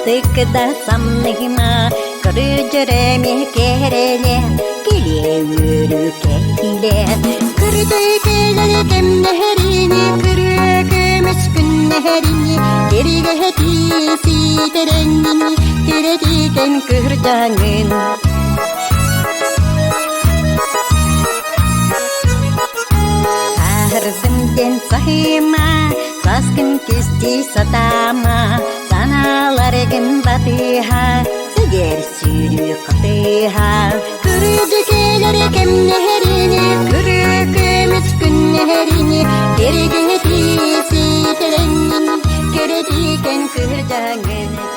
тыкда самныма кырыжыреме кереле килииньикэ кырдыйкеле кемнехерини кырыгымыш күннехерини керигетиси теренини тередиген кыржаңын Ардымден сахима, саскын кисти сатама, саналарыгын батыха, сыгер сүйрі қатыха. Күрдікелері кемнехерини, күрікіміс күннехерини, керегетиси теренин, кередиген кыржаңын.